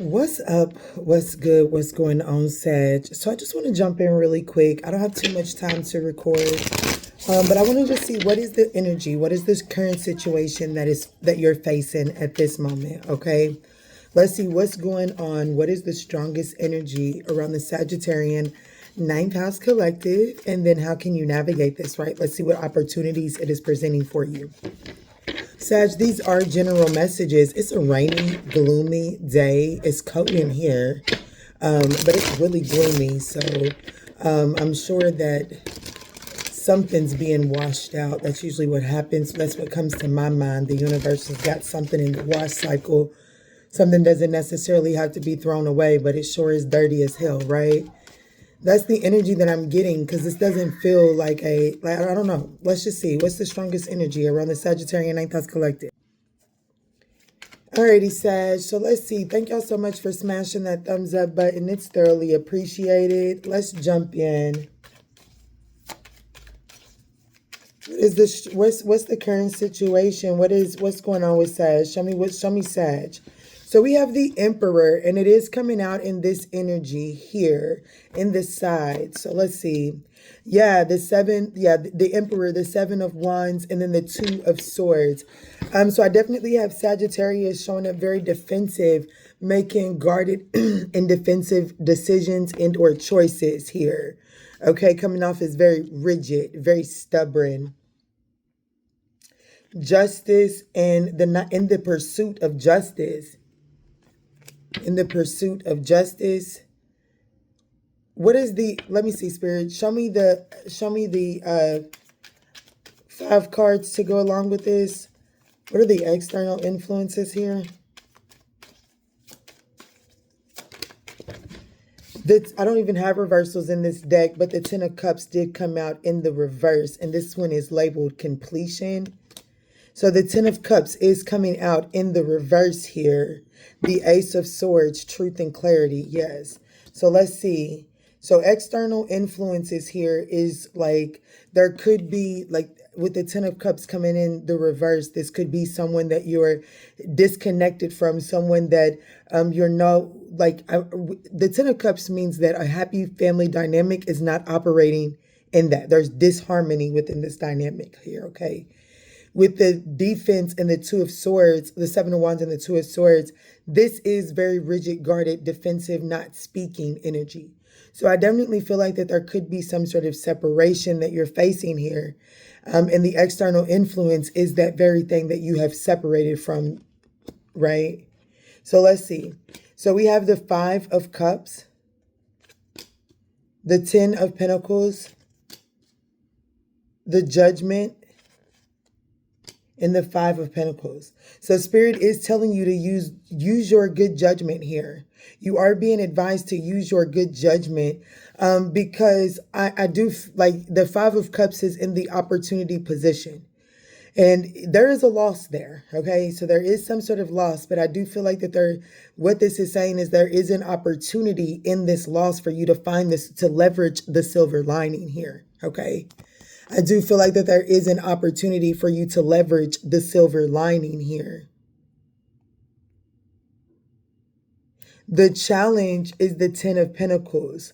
What's up? What's good? What's going on, Sag? So I just want to jump in really quick. I don't have too much time to record, but I want to just see what is the energy, what is this current situation that you're facing at this moment. Okay, let's see what's going on. What is the strongest energy around the Sagittarian ninth house collective, and then how can you navigate this? Right. Let's see what opportunities it is presenting for you. Sag, these are general messages. It's a rainy, gloomy day. It's cold in here, but it's really gloomy. So I'm sure that something's being washed out. That's usually what happens. That's what comes to my mind. The universe has got something in the wash cycle. Something doesn't necessarily have to be thrown away, but it sure is dirty as hell, right? That's the energy that I'm getting because this doesn't feel like I don't know. Let's just see. What's the strongest energy around the Sagittarian ninth house collective? Alrighty, Sag. So let's see. Thank y'all so much for smashing that thumbs up button. It's thoroughly appreciated. Let's jump in. What's the current situation? What's going on with Sag? Show me Sag. So we have the Emperor, and it is coming out in this energy here in the side. So let's see. Yeah, the Emperor, the Seven of Wands, and then the Two of Swords. So I definitely have Sagittarius showing up very defensive, making guarded and defensive decisions and or choices here. Okay, coming off as very rigid, very stubborn. Justice and in the pursuit of justice. In the pursuit of justice. What is let me see, Spirit. Show me the 5 cards to go along with this. What are the external influences here? I don't even have reversals in this deck, but the Ten of Cups did come out in the reverse, and this one is labeled completion. So the Ten of Cups is coming out in the reverse here. The Ace of Swords, truth and clarity, yes. So let's see. So external influences here is like, there could be like, with the Ten of Cups coming in the reverse, this could be someone that you're disconnected from, someone that you're no, like, the Ten of Cups means that a happy family dynamic is not operating in that. There's disharmony within this dynamic here, okay? With the defense and the Two of Swords, the Seven of Wands and the Two of Swords, this is very rigid, guarded, defensive, not speaking energy. So I definitely feel like that there could be some sort of separation that you're facing here. And the external influence is that very thing that you have separated from, right? So let's see. So we have the 5 of Cups, the 10 of Pentacles, the Judgment, and the 5 of Pentacles. So Spirit is telling you to use your good judgment here. You are being advised to use your good judgment because I do like the 5 of Cups is in the opportunity position. And there is a loss there, okay? So there is some sort of loss, but I do feel like that what this is saying is there is an opportunity in this loss for you to find this, to leverage the silver lining here, okay? I do feel like that there is an opportunity for you to leverage the silver lining here. The challenge is the 10 of Pentacles.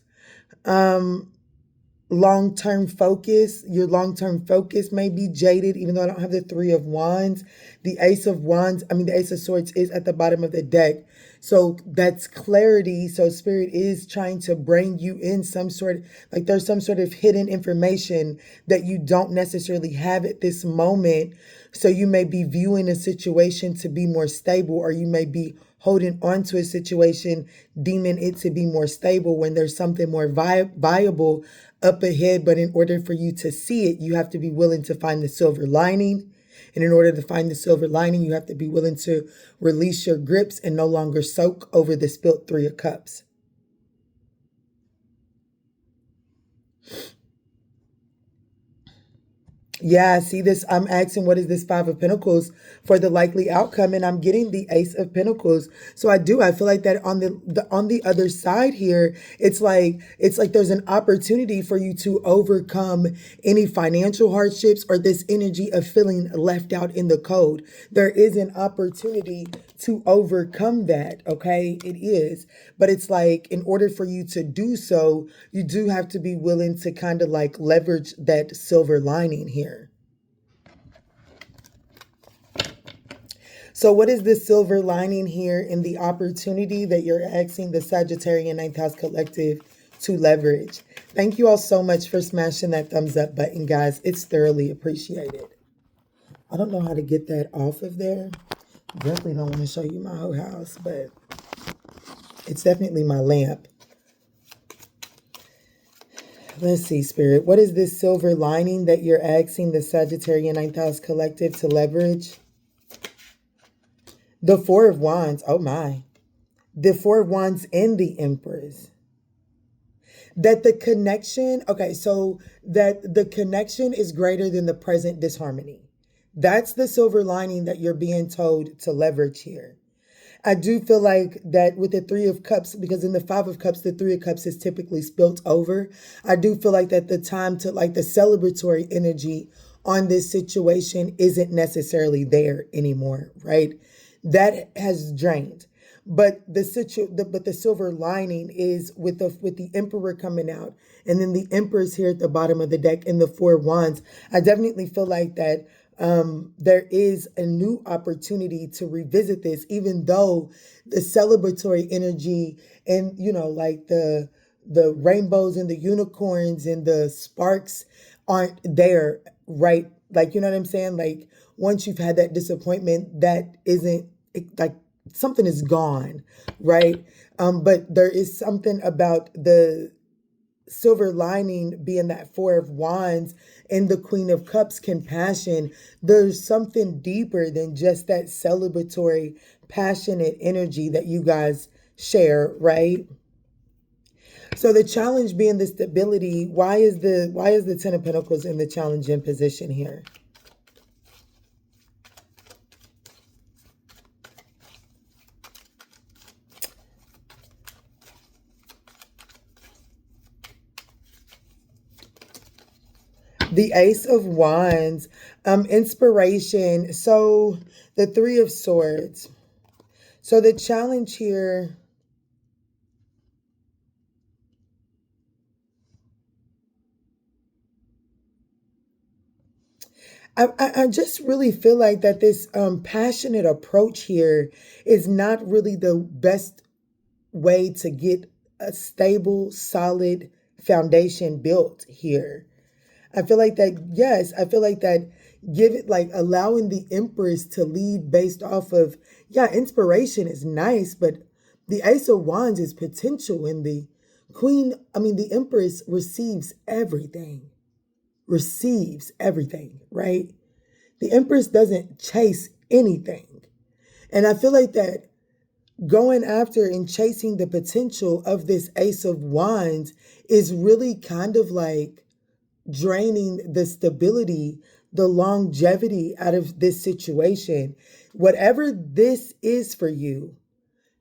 Long-term focus. Your long-term focus may be jaded, even though I don't have the 3 of Wands. The Ace of Swords is at the bottom of the deck. So that's clarity. So Spirit is trying to bring you in there's some sort of hidden information that you don't necessarily have at this moment. So you may be viewing a situation to be more stable, or you may be holding on to a situation, deeming it to be more stable when there's something more viable up ahead. But in order for you to see it, you have to be willing to find the silver lining. And in order to find the silver lining, you have to be willing to release your grips and no longer soak over the spilt 3 of Cups. Yeah, see this, I'm asking what is this 5 of Pentacles for the likely outcome, and I'm getting the Ace of Pentacles. So I feel like that on the other side here, it's like there's an opportunity for you to overcome any financial hardships or this energy of feeling left out in the cold. There is an opportunity to overcome that, okay? It is. But it's like, in order for you to do so, you do have to be willing to kind of like leverage that silver lining here. So what is the silver lining here in the opportunity that you're asking the Sagittarian Ninth House Collective to leverage? Thank you all so much for smashing that thumbs up button, guys. It's thoroughly appreciated. I don't know how to get that off of there. Definitely don't want to show you my whole house, but it's definitely my lamp. Let's see, Spirit. What is this silver lining that you're asking the Sagittarian Ninth House Collective to leverage? The Four of Wands. Oh, my. The Four of Wands and the Empress. That the connection, okay, so that the connection is greater than the present disharmony. That's the silver lining that you're being told to leverage here. I do feel like that with the Three of Cups, because in the Five of Cups, the Three of Cups is typically spilt over. I do feel like that the time to like the celebratory energy on this situation isn't necessarily there anymore, right? That has drained. But the silver lining is with the Emperor coming out, and then the Empress here at the bottom of the deck in the Four of Wands. I definitely feel like that there is a new opportunity to revisit this, even though the celebratory energy and, you know, like the rainbows and the unicorns and the sparks aren't there, right? Like, you know what I'm saying? Like, once you've had that disappointment, that isn't like something is gone, right? But there is something about the silver lining being that Four of Wands and the Queen of Cups compassion. There's something deeper than just that celebratory, passionate energy that you guys share, right? So the challenge being the stability. Why is the Ten of Pentacles in the challenging position here? The Ace of Wands, inspiration. So the Three of Swords. So the challenge here, I just really feel like that this passionate approach here is not really the best way to get a stable, solid foundation built here. I feel like that, yes, I feel like that allowing the Empress to lead based off of, yeah, inspiration is nice, but the Ace of Wands is potential, and the the Empress receives everything, right? The Empress doesn't chase anything. And I feel like that going after and chasing the potential of this Ace of Wands is really kind of like draining the stability, the longevity out of this situation. Whatever this is for you,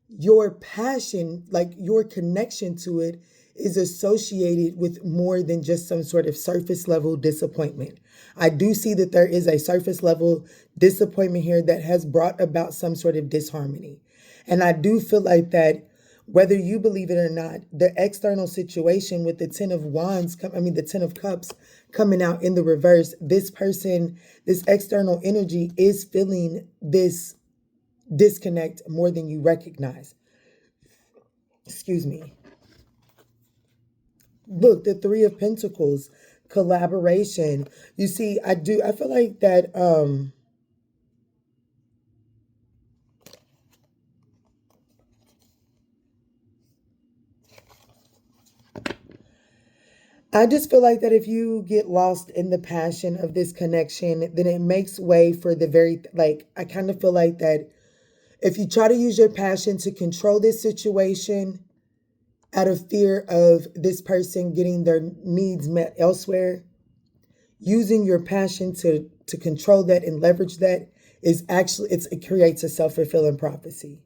your passion, like your connection to it, is associated with more than just some sort of surface level disappointment. I do see that there is a surface level disappointment here that has brought about some sort of disharmony. And I do feel like that whether you believe it or not, the external situation with the Ten of Wands, the Ten of Cups coming out in the reverse, this person, this external energy is feeling this disconnect more than you recognize. Excuse me. Look, the Three of Pentacles, collaboration. You see, I feel like that, I just feel like that if you get lost in the passion of this connection, then it makes way for I kind of feel like that if you try to use your passion to control this situation out of fear of this person getting their needs met elsewhere, using your passion to control that and leverage that is actually, it creates a self-fulfilling prophecy.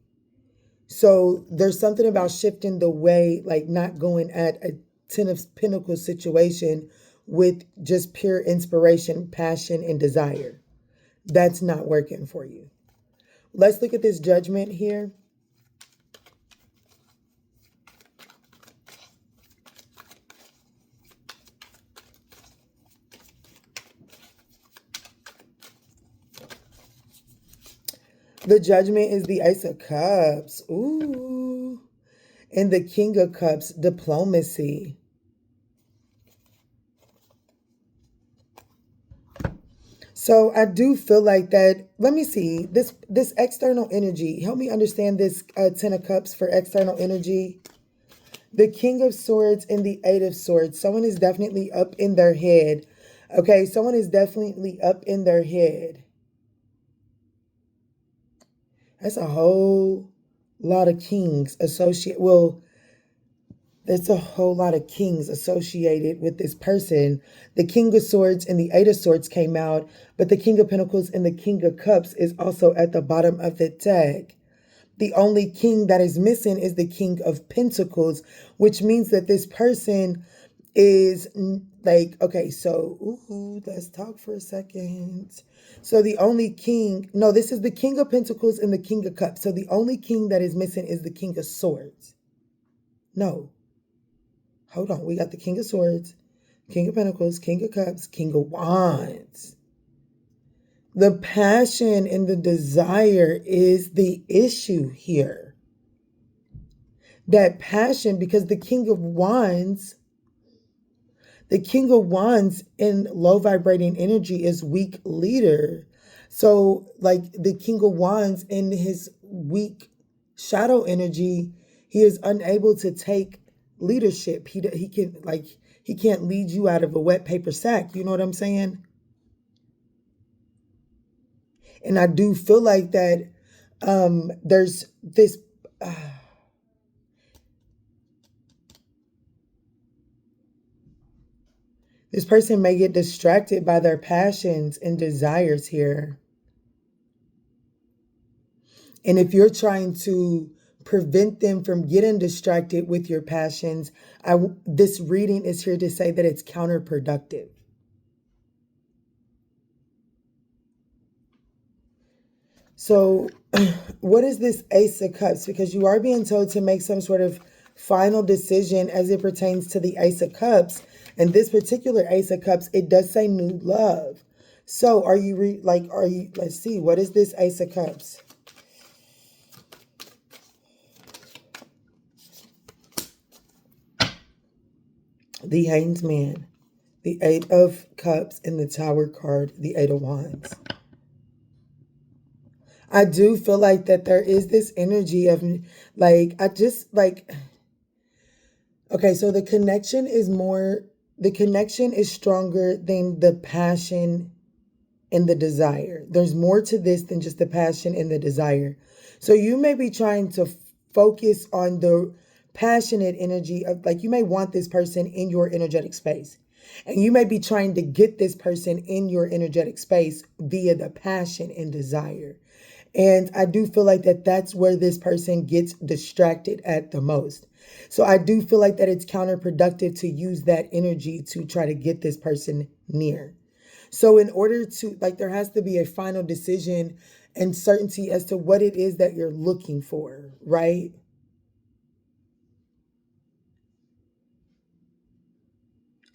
So there's something about shifting the way, like not going at a Ten of Pentacles situation with just pure inspiration, passion, and desire. That's not working for you. Let's look at this Judgment here. The Judgment is the Ace of Cups. Ooh. And the King of Cups, diplomacy. So I do feel like that. Let me see this external energy. Help me understand this Ten of Cups for external energy. The King of Swords and the Eight of Swords. Someone is definitely up in their head. Okay, someone is definitely up in their head. That's a whole lot of kings associated. Well, there's a whole lot of kings associated with this person. The King of Swords and the Eight of Swords came out, but the King of Pentacles and the King of Cups is also at the bottom of the deck. The only king that is missing is the King of Pentacles, which means that this person is like, okay, so, let's talk for a second. So the only king, no, this is the King of Pentacles and the King of Cups. So the only king that is missing is the King of Swords. No. Hold on. We got the King of Swords, King of Pentacles, King of Cups, King of Wands. The passion and the desire is the issue here. That passion, because the King of Wands in low vibrating energy is weak leader. So like the King of Wands in his weak shadow energy, he is unable to take leadership. He can't lead you out of a wet paper sack. You know what I'm saying? And I do feel like that there's this this person may get distracted by their passions and desires here. And if you're trying to prevent them from getting distracted with your passions, this reading is here to say that it's counterproductive. So what is this Ace of Cups? Because you are being told to make some sort of final decision as it pertains to the Ace of Cups. And this particular Ace of Cups, it does say new love. So let's see, what is this Ace of Cups? The Hanged Man, the Eight of Cups, and the Tower card, the Eight of Wands. I do feel like that there is this energy of okay, so the connection is stronger than the passion and the desire. There's more to this than just the passion and the desire. So you may be trying to focus on the passionate energy of, like, you may want this person in your energetic space. And you may be trying to get this person in your energetic space via the passion and desire. And I do feel like that's where this person gets distracted at the most. So I do feel like that it's counterproductive to use that energy to try to get this person near. So in order to, there has to be a final decision and certainty as to what it is that you're looking for, right?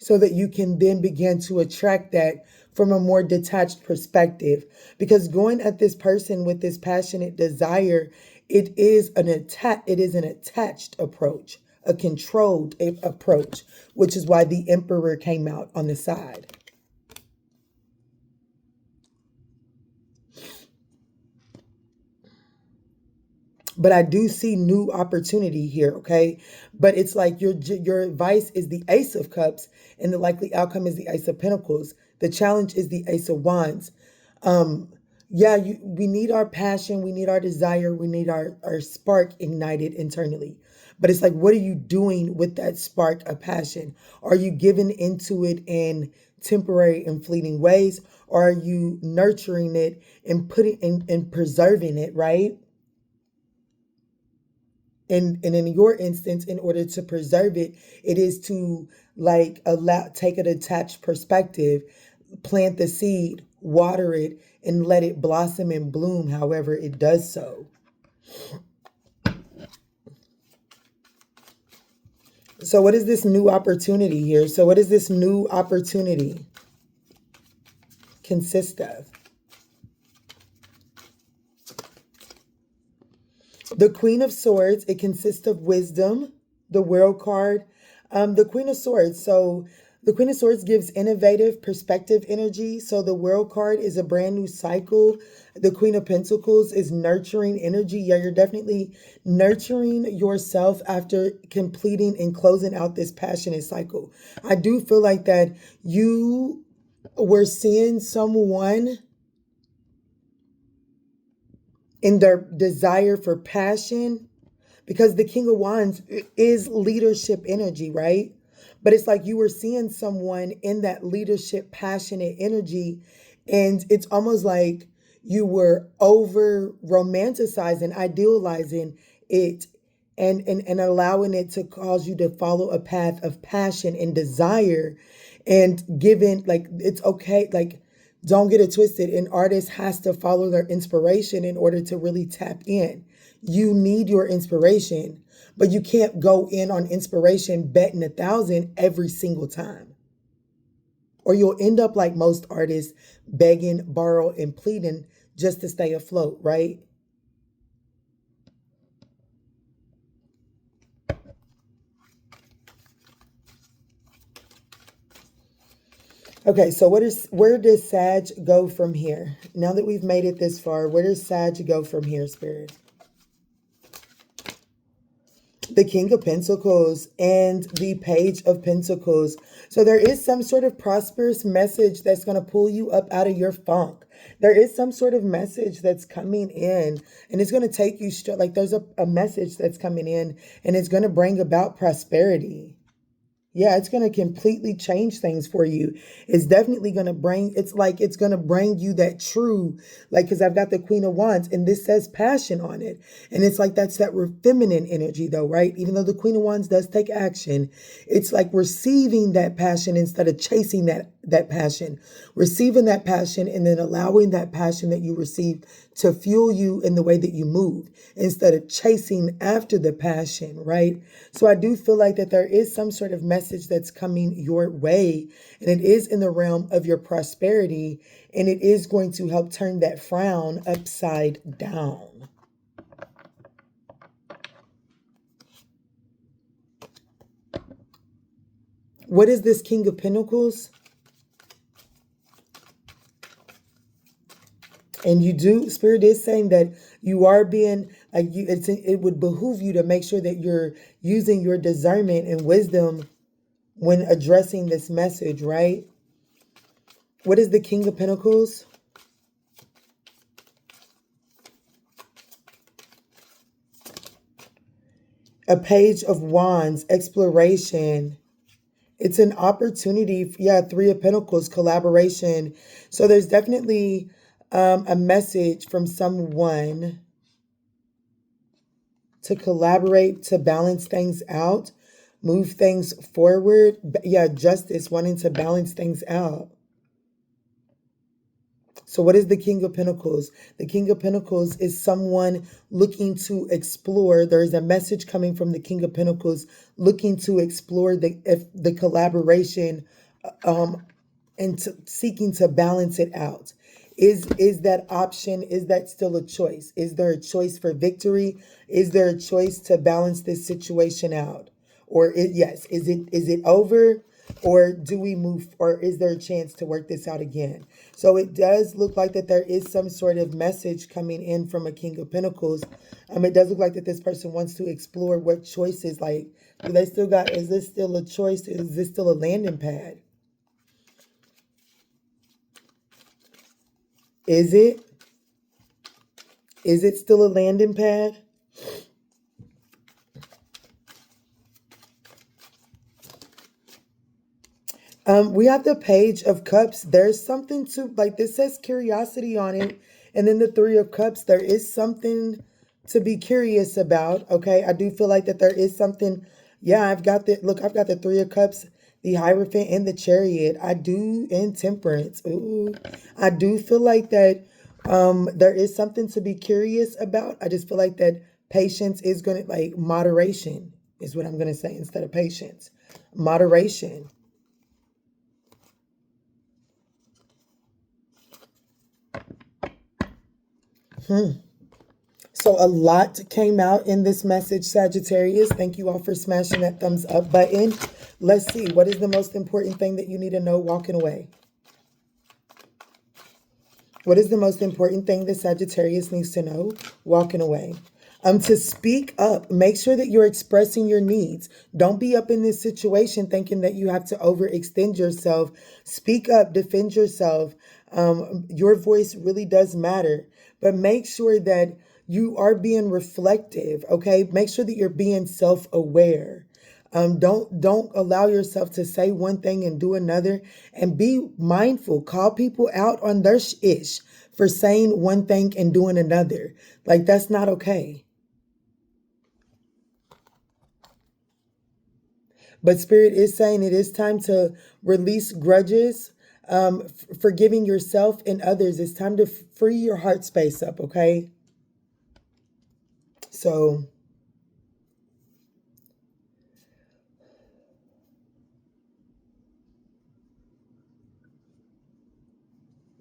So that you can then begin to attract that from a more detached perspective. Because going at this person with this passionate desire, it is an attached approach, a controlled approach, which is why the Emperor came out on the side. But I do see new opportunity here, okay? But it's like your advice is the Ace of Cups, and the likely outcome is the Ace of Pentacles. The challenge is the Ace of Wands. We need our passion, we need our desire, we need our spark ignited internally. But it's like, what are you doing with that spark of passion? Are you giving into it in temporary and fleeting ways? Or are you nurturing it and putting and preserving it, right? And in your instance, in order to preserve it, it is to take a detached perspective, plant the seed, water it, and let it blossom and bloom however it does so. So what is this new opportunity here? So what does this new opportunity consist of? The Queen of Swords, it consists of wisdom, the World card, the Queen of Swords. So the Queen of Swords gives innovative perspective energy. So the World card is a brand new cycle. The Queen of Pentacles is nurturing energy. Yeah, you're definitely nurturing yourself after completing and closing out this passionate cycle. I do feel like that you were seeing someone in their desire for passion, because the King of Wands is leadership energy, right? But it's like you were seeing someone in that leadership, passionate energy, and it's almost like you were over romanticizing, idealizing it, and allowing it to cause you to follow a path of passion and desire, and given, like, it's okay, like, don't get it twisted. An artist has to follow their inspiration in order to really tap in. You need your inspiration, but you can't go in on inspiration betting 1,000 every single time. Or you'll end up like most artists, begging, borrow, and pleading just to stay afloat, right? Okay, so where does Sag go from here? Now that we've made it this far, where does Sag go from here, Spirit? The King of Pentacles and the Page of Pentacles. So there is some sort of prosperous message that's going to pull you up out of your funk. There is some sort of message that's coming in, and it's going to take you straight. Like, there's a message that's coming in, and it's going to bring about prosperity. Yeah, it's going to completely change things for you. It's definitely going to bring, it's like it's going to bring you that true, like, because I've got the Queen of Wands and this says passion on it. And it's like that's that feminine energy though, right? Even though the Queen of Wands does take action, it's like receiving that passion instead of chasing that passion. Receiving that passion and then allowing that passion that you received to fuel you in the way that you move instead of chasing after the passion, right? So I do feel like that there is some sort of message that's coming your way, and it is in the realm of your prosperity, and it is going to help turn that frown upside down. What is this King of Pentacles? And you do, Spirit is saying that you are being, like, it would behoove you to make sure that you're using your discernment and wisdom when addressing this message, right? What is the King of Pentacles? A Page of Wands, exploration. It's an opportunity. Yeah, Three of Pentacles, collaboration. So there's definitely a message from someone to collaborate, to balance things out, move things forward. Yeah, justice, wanting to balance things out. So what is the King of Pentacles? The King of Pentacles is someone looking to explore. There is a message coming from the King of Pentacles looking to explore the collaboration and seeking to balance it out. Is that option, is that still a choice? Is there a choice for victory? Is there a choice to balance this situation out? Or yes, is it over? Or do we move, or is there a chance to work this out again? So it does look like that there is some sort of message coming in from a King of Pentacles. It does look like that this person wants to explore what choices, like, do they still got, is this still a choice? Is this still a landing pad? Is it? Is it still a landing pad? We have the Page of Cups. There's something to, like, this says curiosity on it. And then the Three of Cups, there is something to be curious about. Okay, I do feel like that there is something. Yeah, I've got the, look, I've got the Three of Cups The Hierophant and the Chariot. I do, and Temperance. Ooh, I do feel like that there is something to be curious about. I just feel like that patience is going to, like, moderation is what I'm going to say instead of patience. Moderation. So a lot came out in this message, Sagittarius. Thank you all for smashing that thumbs up button. Let's see. What is the most important thing that you need to know walking away? What is the most important thing that Sagittarius needs to know walking away? To speak up. Make sure that you're expressing your needs. Don't be up in this situation thinking that you have to overextend yourself. Speak up, defend yourself. Your voice really does matter, but make sure that you are being reflective. Okay, make sure that you're being self-aware. Don't allow yourself to say one thing and do another, and be mindful. Call people out on their ish for saying one thing and doing another. Like, that's not okay. But Spirit is saying it is time to release grudges, forgiving yourself and others. It's time to free your heart space up, okay? So,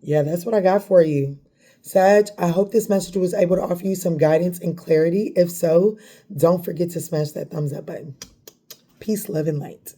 yeah, that's what I got for you. Sag, I hope this message was able to offer you some guidance and clarity. If so, don't forget to smash that thumbs up button. Peace, love, and light.